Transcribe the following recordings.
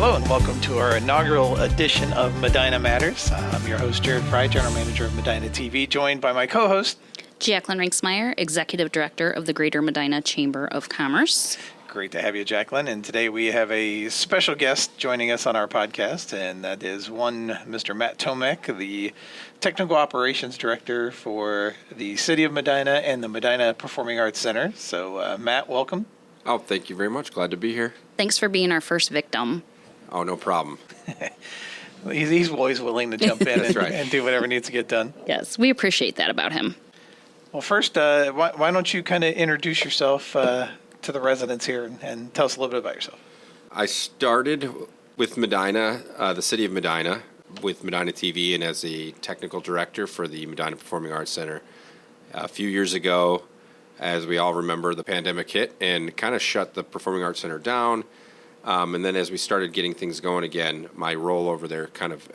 Hello and welcome to our inaugural edition of Medina Matters. I'm your host, Jared Fry, General Manager of MedinaTV, joined by my co-host, Jacqueline Rinksmeyer, Executive Director of the Greater Medina Chamber of Commerce. Great to have you, Jacqueline. And today we have a special guest joining us on our podcast, and that is one Mr. Matt Tomek, the Technical Operations Director for the City of Medina and the Medina Performing Arts Center. So, Matt, welcome. Oh, thank you very much. Glad to be here. Thanks for being our first victim. Oh, no problem. He's always willing to jump in and do whatever needs to get done. Yes, we appreciate that about him. Well, first, why don't you kind of introduce yourself to the residents here and tell us a little bit about yourself. I started with Medina, the City of Medina, with MedinaTV and as the Technical Director for the Medina Performing Arts Center. A few years ago, as we all remember, the pandemic hit and kind of shut the Performing Arts Center down. And then as we started getting things going again, my role over there kind of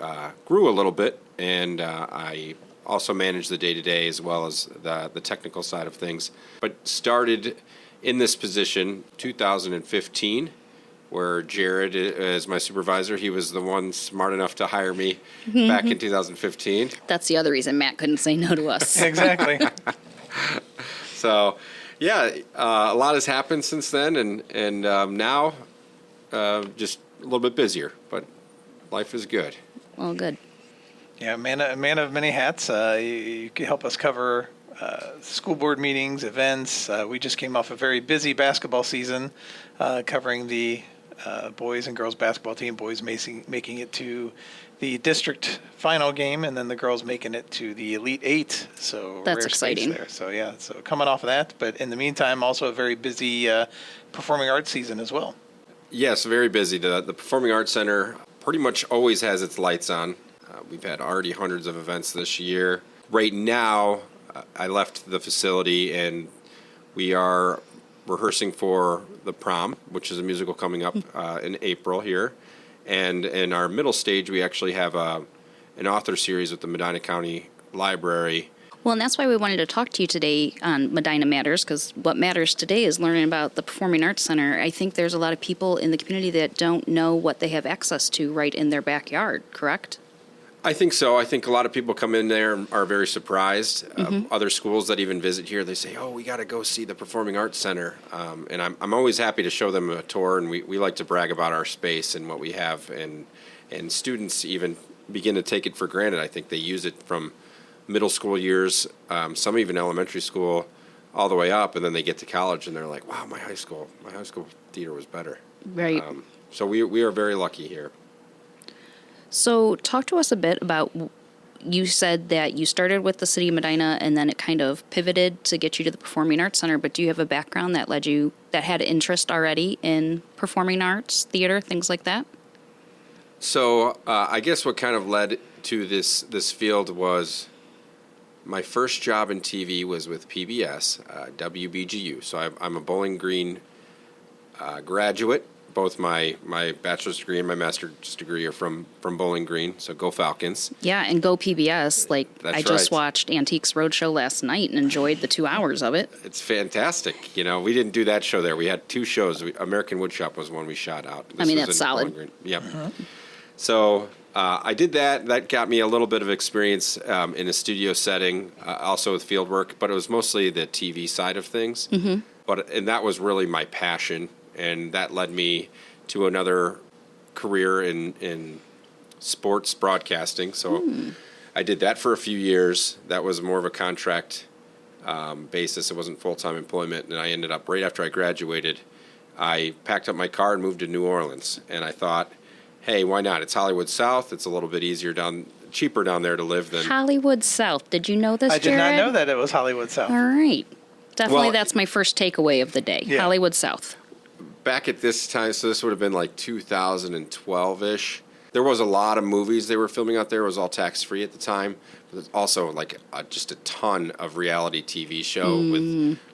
grew a little bit, and I also managed the day-to-day as well as the technical side of things. But started in this position 2015, where Jared is my supervisor. He was the one smart enough to hire me back in 2015. That's the other reason Matt couldn't say no to us. Exactly. So, yeah, a lot has happened since then, and now just a little bit busier, but life is good. Well, good. Yeah, man of many hats. You can help us cover school board meetings, events. We just came off a very busy basketball season, covering the boys and girls basketball team. Boys making it to the district final game, and then the girls making it to the Elite Eight. So that's rare exciting. there. So yeah, so coming off of that, but in the meantime, also a very busy performing arts season as well. Yes, very busy. The Performing Arts Center pretty much always has its lights on. We've had already hundreds of events this year. Right now, I left the facility and we are rehearsing for the prom, which is a musical coming up in April here. And in our middle stage, we actually have an author series with the Medina County Library. Well, and that's why we wanted to talk to you today on Medina Matters, because what matters today is learning about the Performing Arts Center. I think there's a lot of people in the community that don't know what they have access to right in their backyard, correct? I think so. I think a lot of people come in there and are very surprised. Other schools that even visit here, they say, oh, we got to go see the Performing Arts Center. And I'm always happy to show them a tour, and we like to brag about our space and what we have. And students even begin to take it for granted. I think they use it from middle school years, some even elementary school, all the way up, and then they get to college and they're like, wow, my high school theater was better. Right. So we are very lucky here. So talk to us a bit about, you said that you started with the City of Medina and then it kind of pivoted to get you to the Performing Arts Center, but do you have a background that had interest already in performing arts, theater, things like that? So I guess what kind of led to this field was my first job in TV was with PBS, WBGU. So I'm a Bowling Green graduate. Both my bachelor's degree and my master's degree are from Bowling Green, so go Falcons. Yeah, and go PBS. That's I just watched Antiques Roadshow last night and enjoyed the 2 hours of it. It's fantastic. You know, we didn't do that show there. We had 2 shows. American Woodshop was one we shot out. That's solid. Yep. So I did that. That got me a little bit of experience in a studio setting, also with field work, but it was mostly the TV side of things. And that was really my passion. And that led me to another career in sports broadcasting. So I did that for a few years. That was more of a contract basis. It wasn't full-time employment. And I ended up, right after I graduated, I packed up my car and moved to New Orleans. And I thought, hey, why not? It's Hollywood South. It's a little bit cheaper down there to live than Hollywood South. Did you know this, I did Jared? not know that it was Hollywood South. All right. Definitely that's my first takeaway of the day. Yeah. Hollywood South. Back at this time, so this would have been like 2012-ish. There was a lot of movies they were filming out there. It was all tax-free at the time. But there's also like just a ton of reality TV show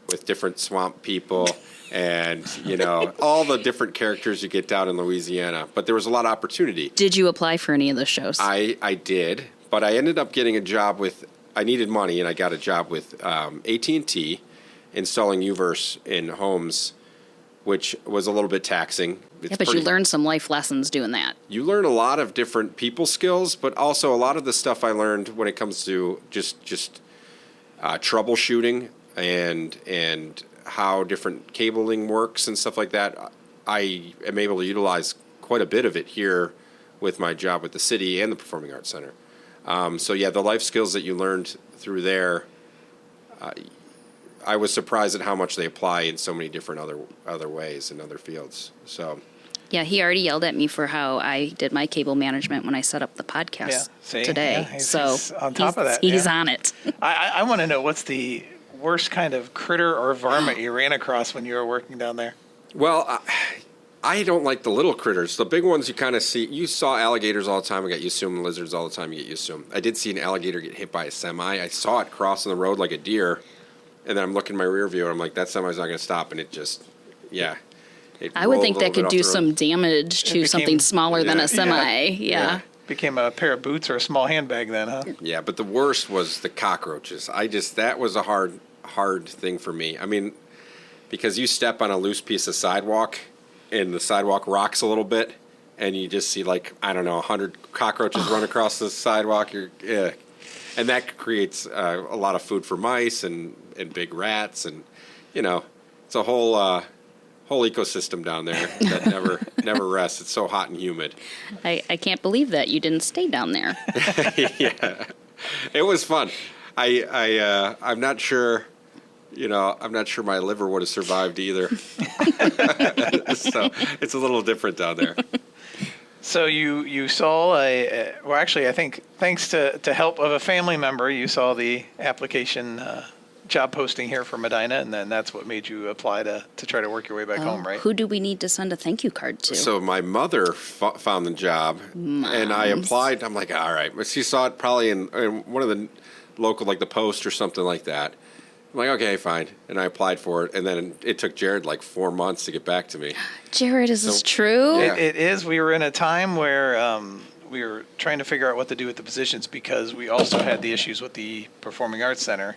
with different swamp people and, you know, all the different characters you get down in Louisiana. But there was a lot of opportunity. Did you apply for any of those shows? I did, but I ended up getting a job I needed money, and I got a job with AT&T installing UVerse in homes which was a little bit taxing. Yeah, but you learned some life lessons doing that. You learn a lot of different people skills, but also a lot of the stuff I learned when it comes to just troubleshooting and how different cabling works and stuff like that. I am able to utilize quite a bit of it here with my job with the city and the Performing Arts Center. So yeah, the life skills that you learned through there, I was surprised at how much they apply in so many different other ways in other fields. So. Yeah, he already yelled at me for how I did my cable management when I set up the podcast today. He's on top of that. He's on it. I want to know, what's the worst kind of critter or varmint you ran across when you were working down there? Well, I don't like the little critters. The big ones you kind of see. You saw alligators all the time. I get used to them. Lizards all the time. You get used to them. I did see an alligator get hit by a semi. I saw it crossing the road like a deer, and then I'm looking in my rear view, and I'm like, that semi's not going to stop, and it just, yeah. I would think that could do some damage to something smaller than a semi. Yeah. Became a pair of boots or a small handbag then, huh? Yeah, but the worst was the cockroaches. That was a hard thing for me. I mean, because you step on a loose piece of sidewalk and the sidewalk rocks a little bit and you just see 100 cockroaches run across the sidewalk. And that creates a lot of food for mice and big rats, and it's a whole ecosystem down there that never rests. It's so hot and humid. I can't believe that you didn't stay down there. Yeah, it was fun. I'm not sure. I'm not sure my liver would have survived either. So it's a little different down there. So you saw I think thanks to help of a family member, you saw the application job posting here for Medina, and then that's what made you apply to try to work your way back home, right? Who do we need to send a thank you card to? So my mother found the job, and I applied. I'm like, all right. But she saw it probably in one of the local, like the Post or something like that. I'm like, okay, fine. And I applied for it, and then it took Jared 4 months to get back to me. Jared, is this true? Yeah. It is. We were in a time where we were trying to figure out what to do with the positions, because we also had the issues with the Performing Arts Center.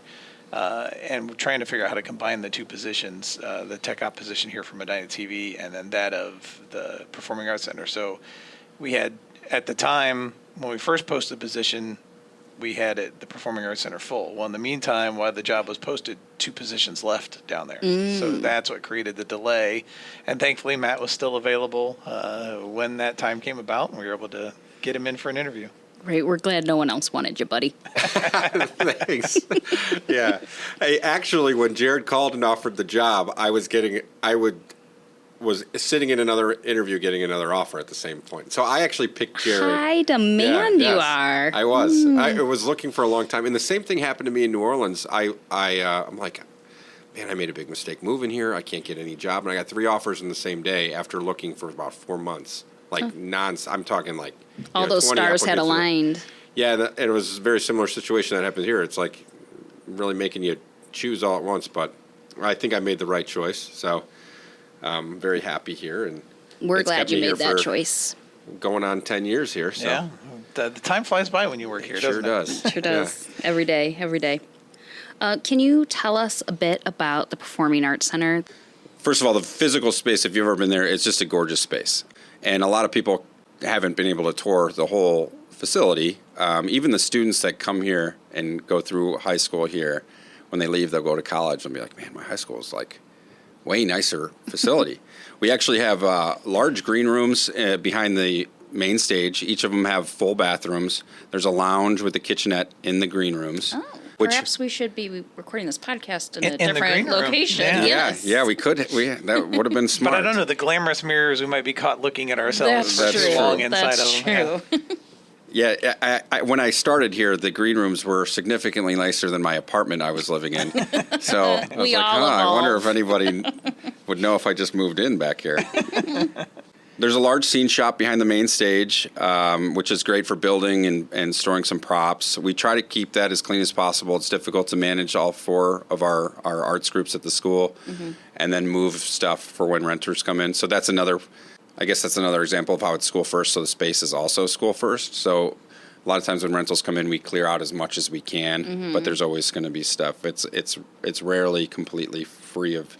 And we're trying to figure out how to combine the two positions, the tech op position here for MedinaTV and then that of the Performing Arts Center. So we had, at the time, when we first posted the position, we had the Performing Arts Center full. Well, in the meantime, while the job was posted, 2 positions left down there. So that's what created the delay. And thankfully, Matt was still available when that time came about, and we were able to get him in for an interview. Right, we're glad no one else wanted you, buddy. Thanks. Yeah. Actually, when Jared called and offered the job, I was sitting in another interview getting another offer at the same point. So I actually picked Jared. High demand you are. I was. I was looking for a long time. And the same thing happened to me in New Orleans. I'm like, man, I made a big mistake moving here. I can't get any job. And I got 3 offers in the same day after looking for about 4 months. I'm talking all those stars had aligned. Yeah, and it was a very similar situation that happened here. It's like really making you choose all at once, but I think I made the right choice. So I'm very happy here, and we're glad you made that choice. Going on 10 years here. So. Yeah, the time flies by when you work here, doesn't it? Sure does. Yeah. Every day. Can you tell us a bit about the Performing Arts Center? First of all, the physical space, if you've ever been there, it's just a gorgeous space. And a lot of people haven't been able to tour the whole facility. Even the students that come here and go through high school here, when they leave, they'll go to college and be like, man, my high school is way nicer facility. We actually have large green rooms behind the main stage. Each of them have full bathrooms. There's a lounge with a kitchenette in the green rooms. Oh. Perhaps we should be recording this podcast in a the different location. Yeah. Yes. Yeah, we could. That would have been smart. But I don't know, the glamorous mirrors, we might be caught looking at ourselves That's true. long inside That's of them. true. Yeah, when I started here, the green rooms were significantly nicer than my apartment I was living in. So I was I wonder if anybody would know if I just moved in back here. There's a large scene shop behind the main stage, which is great for building and storing some props. We try to keep that as clean as possible. It's difficult to manage all 4 of our arts groups at the school and then move stuff for when renters come in. So that's another example of how it's school first, so the space is also school first. So a lot of times when rentals come in, we clear out as much as we can, but there's always going to be stuff. It's rarely completely free of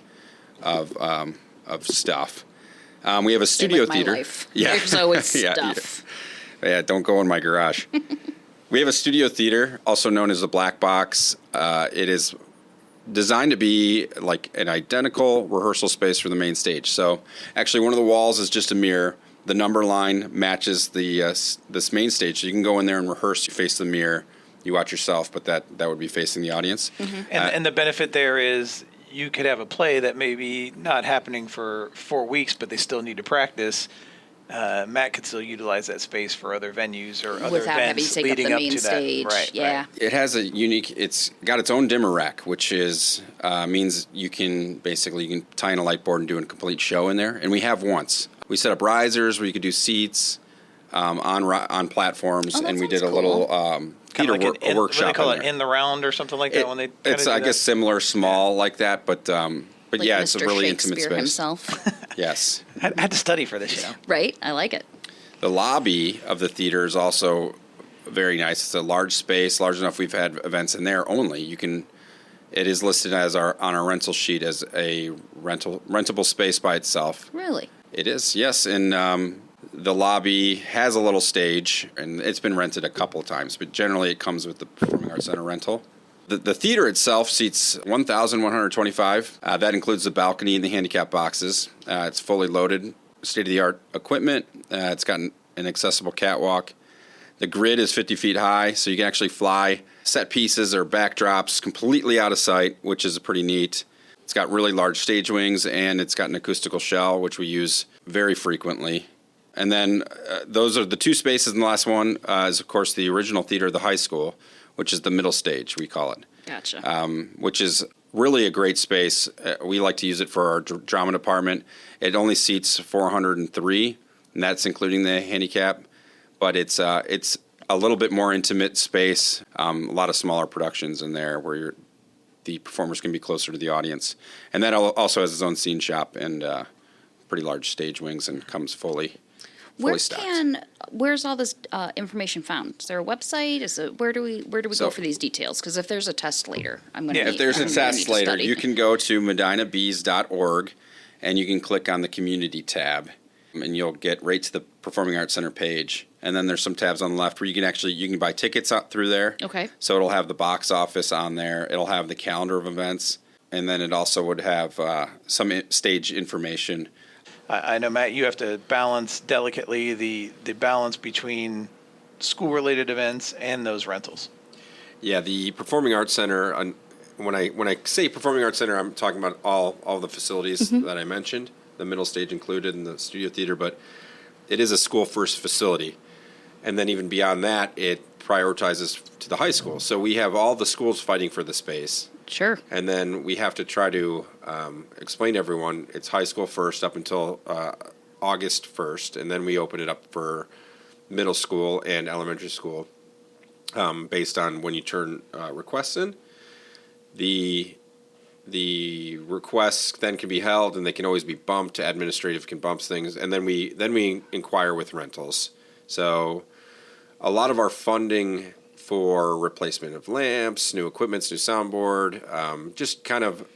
of stuff. We have a studio with my theater. life. There's always stuff. Yeah, don't go in my garage. We have a studio theater, also known as the Black Box. It is designed to be like an identical rehearsal space for the main stage. So actually one of the walls is just a mirror. The number line matches the this main stage. So you can go in there and rehearse. You face the mirror. You watch yourself, but that would be facing the audience. Mm-hmm. And the benefit there is you could have a play that may be not happening for 4 weeks, but they still need to practice. Matt could still utilize that space for other venues or other Without having events to take up leading the up main to stage. that. Right, Yeah. right. It has a unique. It's got its own dimmer rack, which is means you can tie in a light board and do a complete show in there. And we have once. We set up risers where you could do seats on platforms, Oh, that and we did sounds a little cool. Kind of like a workshop. what do they call in it, there. in the round or something like that when they It's I guess similar, small like that, but Like yeah, it's a Mr. really intimate Shakespeare space. himself. Yes. I had to study for this, Right? I like it. The lobby of the theater is also very nice. It's a large space, large enough we've had events in there only. It is listed on our rental sheet as a rentable space by itself. Really? It is, yes. And the lobby has a little stage, and it's been rented a couple of times, but generally it comes with the Performing Arts Center rental. The theater itself seats 1,125. That includes the balcony and the handicap boxes. It's fully loaded, state-of-the-art equipment. It's got an accessible catwalk. The grid is 50 feet high, so you can actually fly set pieces or backdrops completely out of sight, which is pretty neat. It's got really large stage wings, and it's got an acoustical shell, which we use very frequently. And then those are the two spaces, and the last one is, of course, the original theater of the high school, which is the middle stage, we call it. Gotcha. Which is really a great space. We like to use it for our drama department. It only seats 403, and that's including the handicap. But it's a little bit more intimate space. A lot of smaller productions in there where the performers can be closer to the audience. And that also has its own scene shop and pretty large stage wings and comes fully stocked. Where's all this information found? Is there a website? Where do we go for these details? Because if there's a test later, I'm going to. If there's a test later, you can go to medinabees.org and you can click on the community tab, and you'll get right to the Performing Arts Center page. And then there's some tabs on the left where you can buy tickets out through there. Okay. So it'll have the box office on there. It'll have the calendar of events, and then it also would have some stage information. I know, Matt, you have to balance delicately the balance between school-related events and those rentals. Yeah, the Performing Arts Center. When I say Performing Arts Center, I'm talking about all the facilities that I mentioned, the middle stage included, and the studio theater. But it is a school-first facility, and then even beyond that, it prioritizes to the high school. So we have all the schools fighting for the space. Sure. And then we have to try to explain to everyone it's high school first up until August 1st, and then we open it up for middle school and elementary school based on when you turn requests in. The requests then can be held, and they can always be bumped. Administrative can bump things, and then we inquire with rentals. So a lot of our funding for replacement of lamps, new equipment, new soundboard, just kind of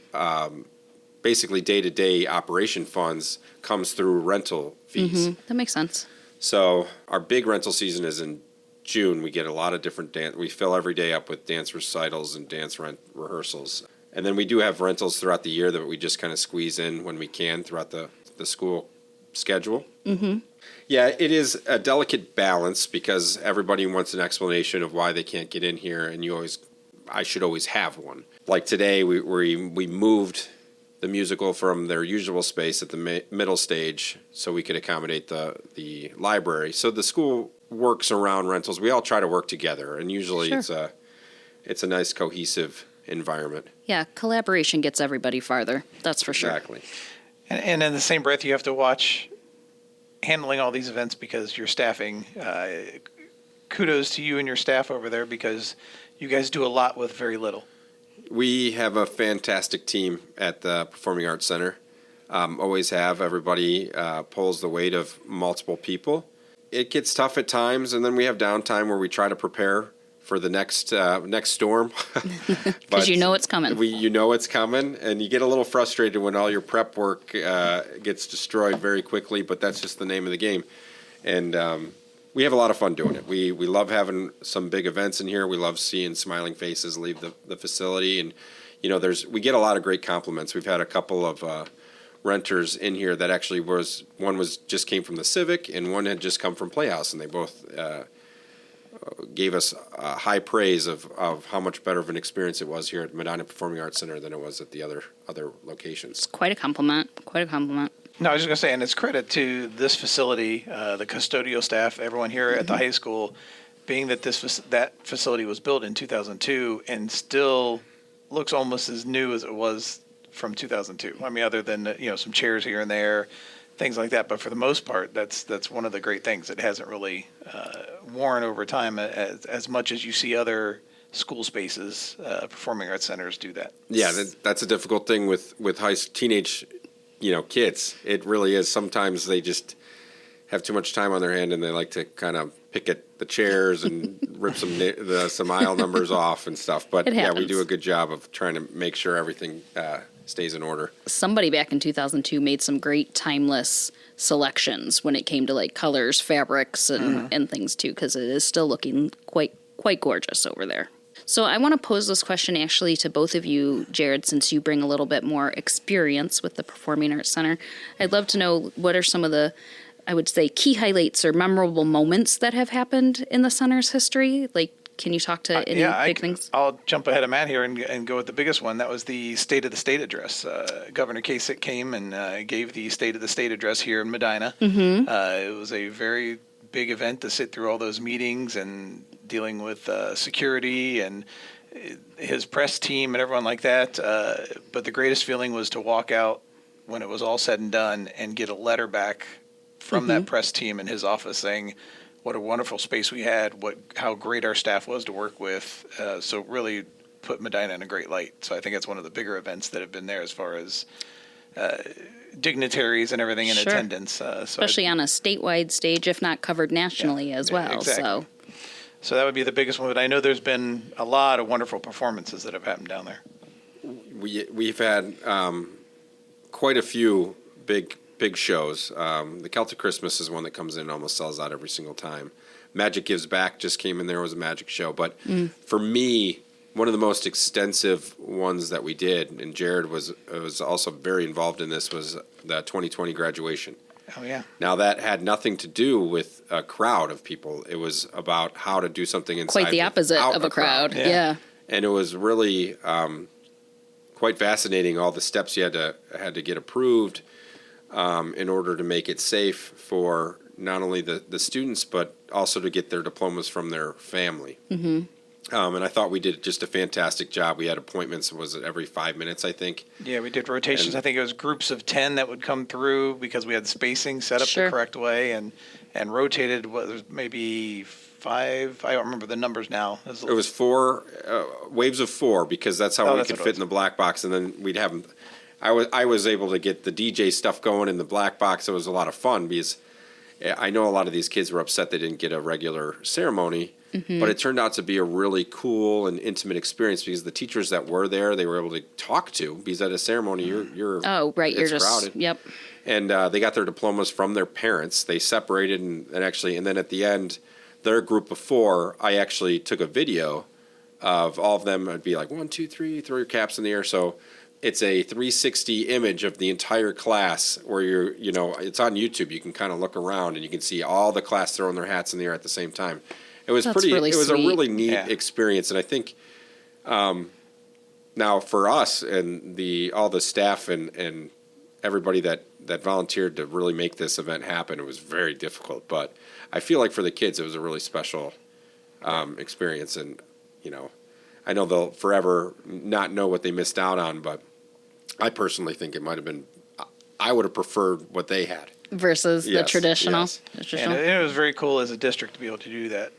basically day-to-day operation funds comes through rental fees. That makes sense. So our big rental season is in June. We get a lot of different dance. We fill every day up with dance recitals and dance rehearsals. And then we do have rentals throughout the year that we just kind of squeeze in when we can throughout the school schedule. Mm-hmm. Yeah, it is a delicate balance because everybody wants an explanation of why they can't get in here, and I should always have one. Like today, we moved the musical from their usual space at the middle stage so we could accommodate the library. So the school works around rentals. We all try to work together, and usually Sure. it's a nice cohesive environment. Yeah, collaboration gets everybody farther. That's for sure. Exactly. And in the same breath, you have to watch handling all these events because you're staffing. Kudos to you and your staff over there because you guys do a lot with very little. We have a fantastic team at the Performing Arts Center. Always have. Everybody pulls the weight of multiple people. It gets tough at times, and then we have downtime where we try to prepare for the next storm. Because you know it's coming. You know it's coming, and you get a little frustrated when all your prep work gets destroyed very quickly, but that's just the name of the game. And we have a lot of fun doing it. We love having some big events in here. We love seeing smiling faces leave the facility, and we get a lot of great compliments. We've had a couple of renters in here that actually just came from the Civic, and one had just come from Playhouse, and they both gave us high praise of how much better of an experience it was here at Medina Performing Arts Center than it was at the other locations. It's quite a compliment. Quite a compliment. No, I was just going to say, and it's credit to this facility, the custodial staff, everyone here at the high school, being that that facility was built in 2002 and still looks almost as new as it was from 2002. I mean, other than some chairs here and there, things like that. But for the most part, that's one of the great things. It hasn't really worn over time as much as you see other school spaces, performing arts centers do that. Yeah, that's a difficult thing with teenage kids. It really is. Sometimes they just have too much time on their hand and they like to kind of pick at the chairs and rip some aisle numbers off and stuff. But yeah, we do a good job of trying to make sure everything stays in order. Somebody back in 2002 made some great timeless selections when it came to like colors, fabrics, and things too, because it is still looking quite gorgeous over there. So I want to pose this question actually to both of you, Jared, since you bring a little bit more experience with the Performing Arts Center. I'd love to know what are some of the, I would say, key highlights or memorable moments that have happened in the center's history. Like, can you talk to any big things? I'll jump ahead of Matt here and go with the biggest one. That was the State of the State address. Governor Kasich came and gave the State of the State address here in Medina. It was a very big event to sit through all those meetings and dealing with security and his press team and everyone like that. But the greatest feeling was to walk out when it was all said and done and get a letter back from that press team in his office saying what a wonderful space we had, how great our staff was to work with. So really put Medina in a great light. So I think it's one of the bigger events that have been there as far as dignitaries and everything in attendance. Especially on a statewide stage, if not covered nationally as well. Exactly. So that would be the biggest one. But I know there's been a lot of wonderful performances that have happened down there. We've had quite a few big shows. The Celtic Christmas is one that comes in and almost sells out every single time. Magic Gives Back just came in there, was a magic show. But for me, one of the most extensive ones that we did, and Jared was also very involved in this, was the 2020 graduation. Oh, yeah. Now, that had nothing to do with a crowd of people. It was about how to do something inside. Quite the opposite of a crowd. Yeah. And it was really quite fascinating, all the steps you had to get approved in order to make it safe for not only the students, but also to get their diplomas from their family. And I thought we did just a fantastic job. We had appointments, was it every 5 minutes, I think? Yeah, we did rotations. I think it was groups of 10 that would come through because we had spacing set up the correct way and rotated maybe 5. I don't remember the numbers now. It was 4, waves of 4, because that's how we could fit in the black box. And then we'd have them. I was able to get the DJ stuff going in the black box. It was a lot of fun because I know a lot of these kids were upset they didn't get a regular ceremony. But it turned out to be a really cool and intimate experience because the teachers that were there, they were able to talk to, because at a ceremony, you're you're just crowded. Yep. And they got their diplomas from their parents. They separated and then at the end, their group of 4, I actually took a video of all of them. I'd be like 1, 2, 3, throw your caps in the air. So it's a 360 image of the entire class where it's on YouTube. You can kind of look around and you can see all the class throwing their hats in the air at the same time. It was really it was sweet. a really neat experience. And I think now for us and all the staff and everybody that volunteered to really make this event happen, it was very difficult. But I feel like for the kids, it was a really special experience. And, I know they'll forever not know what they missed out on, but I personally think it might have been, I would have preferred what they had. Versus the traditional. Yes. And it was very cool as a district to be able to do that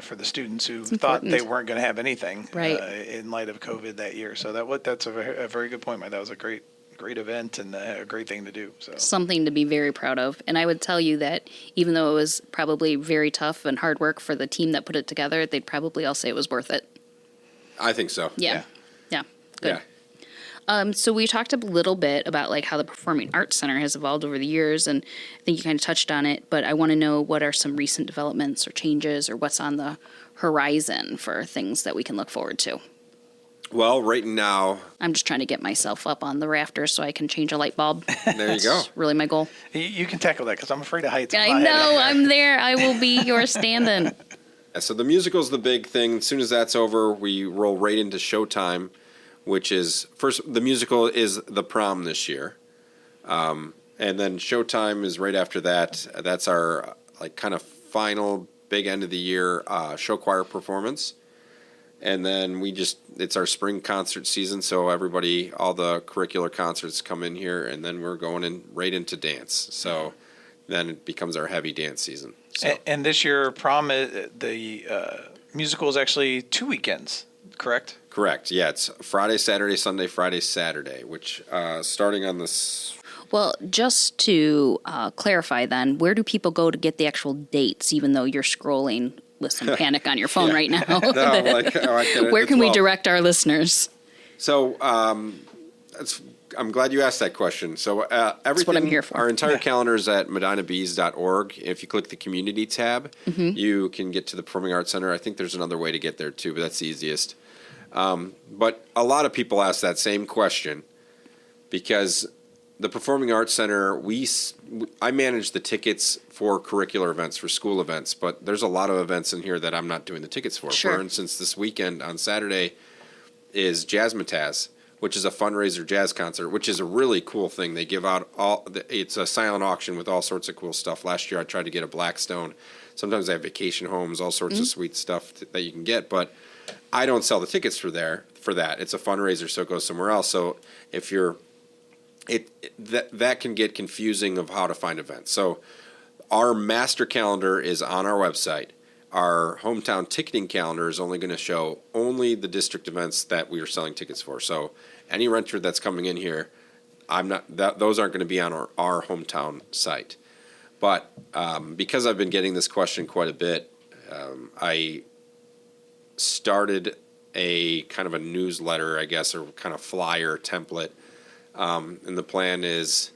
for the students who thought they weren't going to have anything in light of COVID that year. So that's a very good point, Mike. That was a great great event and a great thing to do. So Something to be very proud of. And I would tell you that even though it was probably very tough and hard work for the team that put it together, they'd probably all say it was worth it. I think so. Yeah. Yeah. Good. Yeah. So we talked a little bit about like how the Performing Arts Center has evolved over the years, and I think you kind of touched on it, but I want to know what are some recent developments or changes or what's on the horizon for things that we can look forward to. Well, right now, I'm just trying to get myself up on the rafters so I can change a light bulb. there you go. Really my goal. you can tackle that because I'm afraid of heights. I know, I'm there. I will be your stand-in. So the musical's the big thing. As soon as that's over, we roll right into Showtime, which is first. The musical is The Prom this year, and then Showtime is right after that. That's our like kind of final big end of the year show choir performance, and then it's our spring concert season. So everybody, all the curricular concerts come in here, and then we're going right into dance. So then it becomes our heavy dance season. So. And this year, prom, the musical is actually 2 weekends, correct? Correct. Yeah, it's Friday, Saturday, Sunday, Friday, Saturday, which starting on this. Well, just to clarify then, where do people go to get the actual dates, even though you're scrolling with some panic on your phone right now? Where can we direct our listeners? So I'm glad you asked that question. So everything, That's what I'm here for. Our entire calendar is at medinabees.org. If you click the community tab, you can get to the Performing Arts Center. I think there's another way to get there too, but that's the easiest. But a lot of people ask that same question because the Performing Arts Center, I manage the tickets for curricular events, for school events, but there's a lot of events in here that I'm not doing the tickets for. Sure. For instance, this weekend on Saturday is Jazzmatazz, which is a fundraiser jazz concert, which is a really cool thing. They give out it's a silent auction with all sorts of cool stuff. Last year I tried to get a Blackstone. Sometimes they have vacation homes, all sorts of sweet stuff that you can get, but I don't sell the tickets for that. It's a fundraiser, so it goes somewhere else. So if that can get confusing of how to find events. So our master calendar is on our website. Our hometown ticketing calendar is only going to show only the district events that we are selling tickets for. So any renter that's coming in here, those aren't going to be on our hometown site. But because I've been getting this question quite a bit, I started a kind of a newsletter, I guess, or kind of flyer template. And the plan is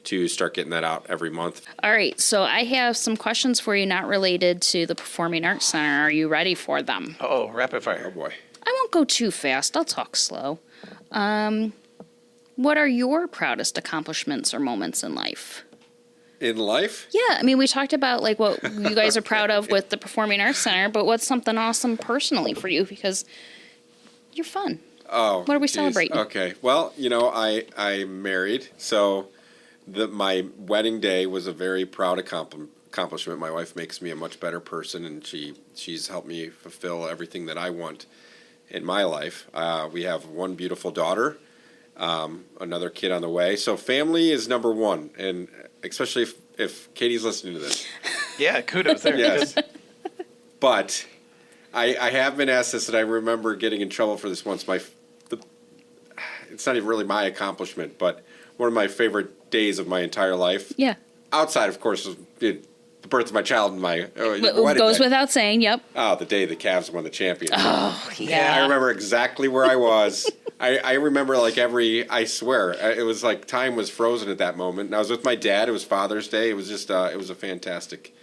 to start getting that out every month. All right, so I have some questions for you not related to the Performing Arts Center. Are you ready for them? Oh, rapid fire. Oh, boy. I won't go too fast. I'll talk slow. What are your proudest accomplishments or moments in life? In life? Yeah, I mean, we talked about like what you guys are proud of with the Performing Arts Center, but what's something awesome personally for you because you're fun? Oh, what are we geez. celebrating? Okay, well, I'm married, so my wedding day was a very proud accomplishment. My wife makes me a much better person, and she's helped me fulfill everything that I want in my life. We have one beautiful daughter, another kid on the way. So family is number one, and especially if Katie's listening to this. Yeah, kudos there. Yes. But I have been asked this, and I remember getting in trouble for this once. It's not even really my accomplishment, but one of my favorite days of my entire life. Yeah. Outside, of course, of the birth of my child and my wedding goes day. without saying, yep. Oh, the day the Cavs won the championship. Oh, yeah. I remember exactly where I was. I remember like I swear, it was like time was frozen at that moment. And I was with my dad. It was Father's Day. It was just, it was a fantastic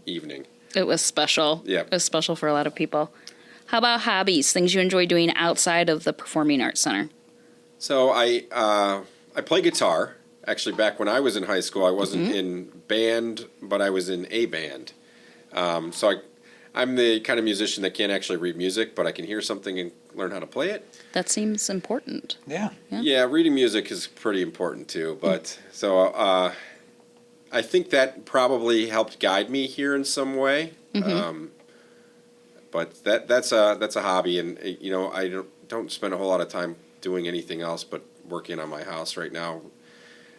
evening. It was special. Yeah. It was special for a lot of people. How about hobbies, things you enjoy doing outside of the Performing Arts Center? So I play guitar. Actually, back when I was in high school, I wasn't in band, but I was in a band. So I'm the kind of musician that can't actually read music, but I can hear something and learn how to play it. That seems important. Yeah. Yeah, reading music is pretty important too. But so I think that probably helped guide me here in some way. But that's a hobby, and I don't spend a whole lot of time doing anything else but working on my house right now.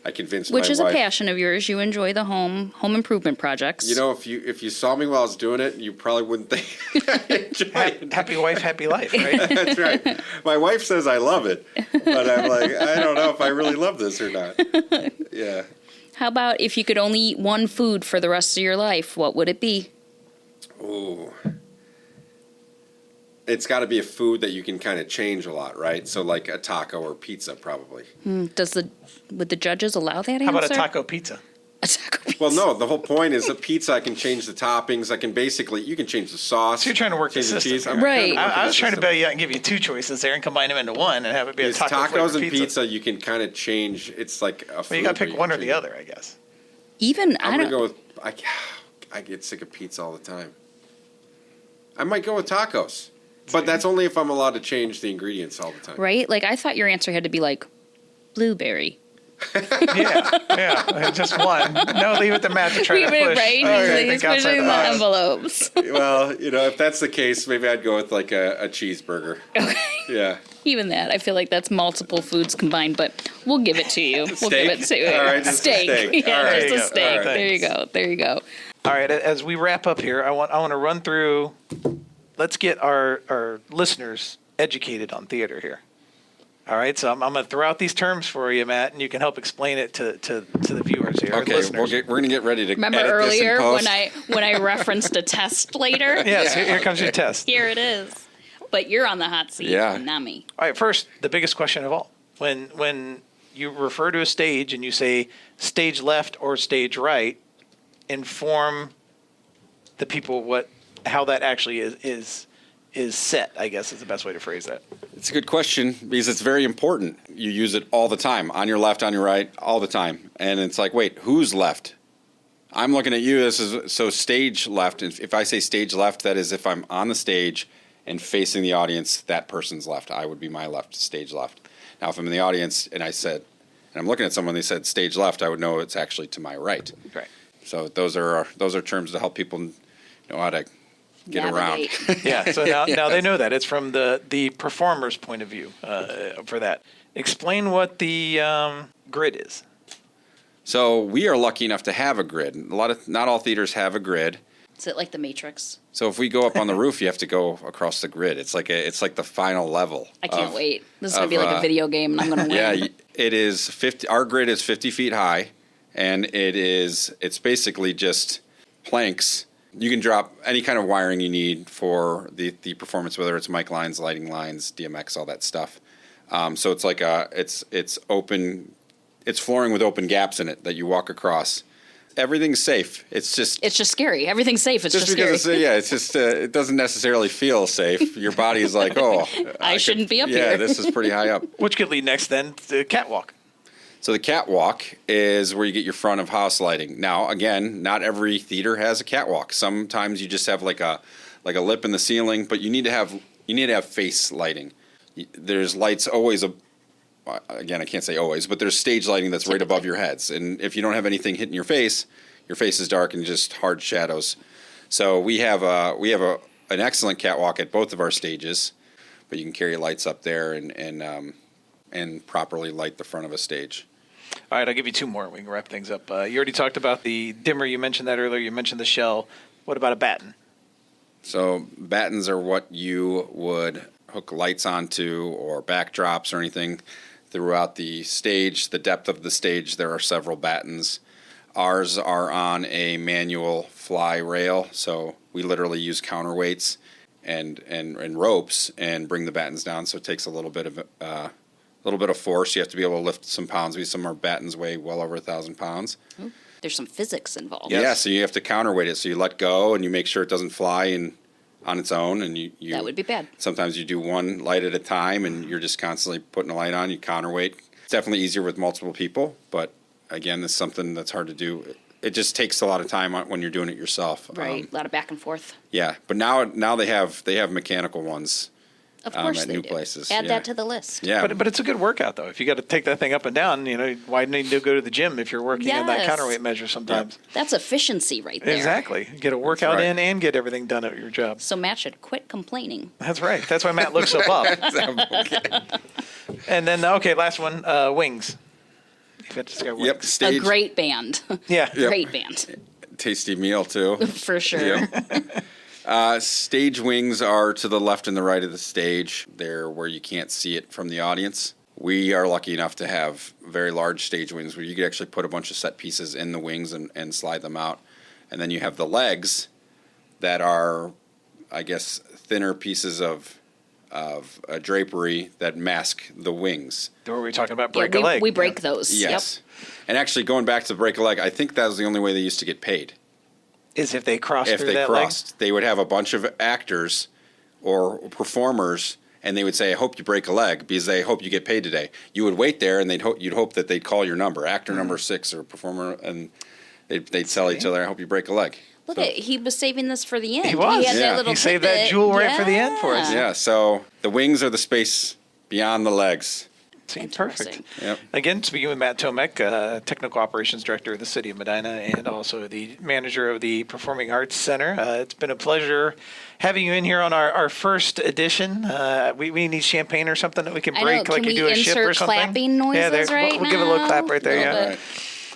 I convinced Which my is wife. a passion of yours. You enjoy the home improvement projects. You know, if you saw me while I was doing it, you probably wouldn't think I enjoy it. Happy wife, happy life, right? That's right. My wife says I love it, but I'm like, I don't know if I really love this or not. Yeah. How about if you could only eat one food for the rest of your life, what would it be? Ooh. It's got to be a food that you can kind of change a lot, right? So like a taco or pizza, probably. Would the judges allow that answer? How about a taco pizza? A taco pizza. Well, no, the whole point is a pizza. I can change the toppings. I can basically, you can change the sauce. So you're trying to work the change system cheese. here. I'm Right. I was trying to bail you out and give you two choices there and combine them into one and have it be a It's taco tacos flavored and pizza. You can kind of change. It's like a food. Well, you got to where pick can one or the change. other, I guess. Even I'm I gonna don't. go with. I get sick of pizza all the time. I might go with tacos, but that's only if I'm allowed to change the ingredients all the time. Right? Like I thought your answer had to be like blueberry. Yeah, just one. No, leave it to Matt to try to push. Right? Think He's outside pushing the the box. envelopes. Well, if that's the case, maybe I'd go with like a cheeseburger. Okay. Yeah. Even that, I feel like that's multiple foods combined, but we'll give it to you. We'll Steak? give it to you. All right, just a steak. steak. Yeah, All right. just a steak. All right, There you thanks. go. There you go. All right, as we wrap up here, I want to run through. Let's get our listeners educated on theater here. All right, so I'm going to throw out these terms for you, Matt, and you can help explain it to the viewers here. Okay, listeners. we're gonna get ready to Remember edit earlier this in post. when I referenced a test later? Yes, here comes your test. Here it is. But you're on the hot seat, Yeah. not me. All right, first, the biggest question of all. When you refer to a stage and you say stage left or stage right, inform the people how that actually is set, I guess is the best way to phrase that. It's a good question because it's very important. You use it all the time, on your left, on your right, all the time. And it's like, wait, who's left? I'm looking at you. This is so stage left. If I say stage left, that is if I'm on the stage and facing the audience, that person's left. I would be my left, stage left. Now, if I'm in the audience and I'm looking at someone, they said stage left, I would know it's actually to my right. Right. So those are terms to help people know how to get around. Navigate. Yeah, so now they know that. It's from the performer's point of view for that. Explain what the grid is. So we are lucky enough to have a grid. Not all theaters have a grid. Is it like the Matrix? So if we go up on the roof, you have to go across the grid. It's like the final level. I can't wait. This is going of, to be like a video game, and I'm going to win. Yeah, it is 50. Our grid is 50 feet high, and it's basically just planks. You can drop any kind of wiring you need for the performance, whether it's mic lines, lighting lines, DMX, all that stuff. So it's like it's open. It's flooring with open gaps in it that you walk across. Everything's safe. It's just scary. Everything's safe. It's just scary. because it's just it doesn't necessarily feel safe. Your body is like, oh, I shouldn't be up yeah, here. this is pretty high up. Which could lead next then to catwalk. So the catwalk is where you get your front of house lighting. Now, again, not every theater has a catwalk. Sometimes you just have like a lip in the ceiling, but you need to have face lighting. There's lights always. Again, I can't say always, but there's stage lighting that's right above your heads. And if you don't have anything hitting your face is dark and just hard shadows. So we have an excellent catwalk at both of our stages, but you can carry lights up there and properly light the front of a stage. All right, I'll give you two more. We can wrap things up. You already talked about the dimmer. You mentioned that earlier. You mentioned the shell. What about a batten? So battens are what you would hook lights onto or backdrops or anything throughout the stage. The depth of the stage, there are several battens. Ours are on a manual fly rail, so we literally use counterweights and ropes and bring the battens down. So it takes a little bit of force. You have to be able to lift some pounds. Some of our battens weigh well over 1,000 pounds. Ooh, there's some physics involved. Yeah, so you have to counterweight it. So you let go and you make sure it doesn't fly on its own. And you That would be bad. Sometimes you do one light at a time and you're just constantly putting a light on. You counterweight. It's definitely easier with multiple people, but again, it's something that's hard to do. It just takes a lot of time when you're doing it yourself. Right, a lot of back and forth. Yeah, but now they have mechanical ones. Of course at they new do. places. Add Yeah. that to the list. Yeah, But it's a good workout, though. If you got to take that thing up and down, why need to go to the gym if you're working in that Yes. counterweight measure sometimes? That's efficiency right there. Exactly. Get a workout right. in and get everything done at your job. So Matt should quit complaining. That's right. That's why Matt looks so buff. And then, okay, last one, wings. Fitzgerald Yep, Wings. A stage. great band. Yeah. Great band, Tasty meal too. for sure. Yep. Stage wings are to the left and the right of the stage. They're where you can't see it from the audience. We are lucky enough to have very large stage wings where you could actually put a bunch of set pieces in the wings and slide them out. And then you have the legs that are, I guess, thinner pieces of a drapery that mask the wings. Were we talking about Yeah, break a leg? we break those. Yes. And actually, going back to break a leg, I think that was the only way they used to get paid. Is if they cross If through they that crossed, they would have a bunch of actors or performers, and they would say, "I hope you break a leg because they hope you get paid today." You would wait there, and you'd hope that they'd call your number, actor number 6 or performer, and they'd tell each other, "I hope you break a leg." Look So- at he was saving this for the end. He was. had Yeah. that little He saved that tidbit. jewel right for the end for us. Yeah, so the wings are the space beyond the legs. See, perfect. Interesting. Yep. Again, speaking with Matt Tomek, Technical Operations Director of the City of Medina and also the manager of the Performing Arts Center. It's been a pleasure having you in here on our first edition. We need champagne or something that we can I know. break Can like you we do a ship or insert something. clapping noises there. right We'll give a little now? clap right there, Little yeah. bit.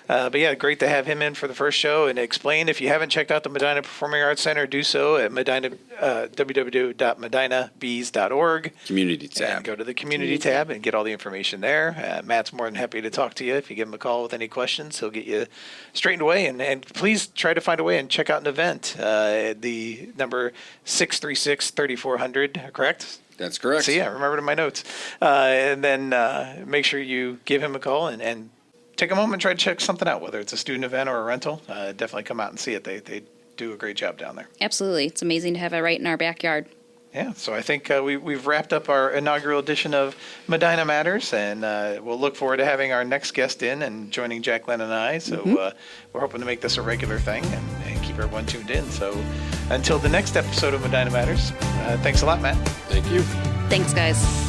But yeah, great to have him in for the first show and explain. If you haven't checked out the Medina Performing Arts Center, do so at www.medinabees.org. Community And tab. go to the community tab and get all the information there. Matt's more than happy to talk to you. If you give him a call with any questions, he'll get you straightened away. And please try to find a way and check out an event. The number 636-3400, correct? That's correct. So yeah, remember it in my notes. And then make sure you give him a call and take a moment and try to check something out, whether it's a student event or a rental. Definitely come out and see it. They do a great job down there. Absolutely. It's amazing to have it right in our backyard. Yeah, so I think we've wrapped up our inaugural edition of Medina Matters, and we'll look forward to having our next guest in and joining Jacqueline and I. So we're hoping to make this a regular thing and keep everyone tuned in. So until the next episode of Medina Matters, thanks a lot, Matt. Thank you. Thanks, guys.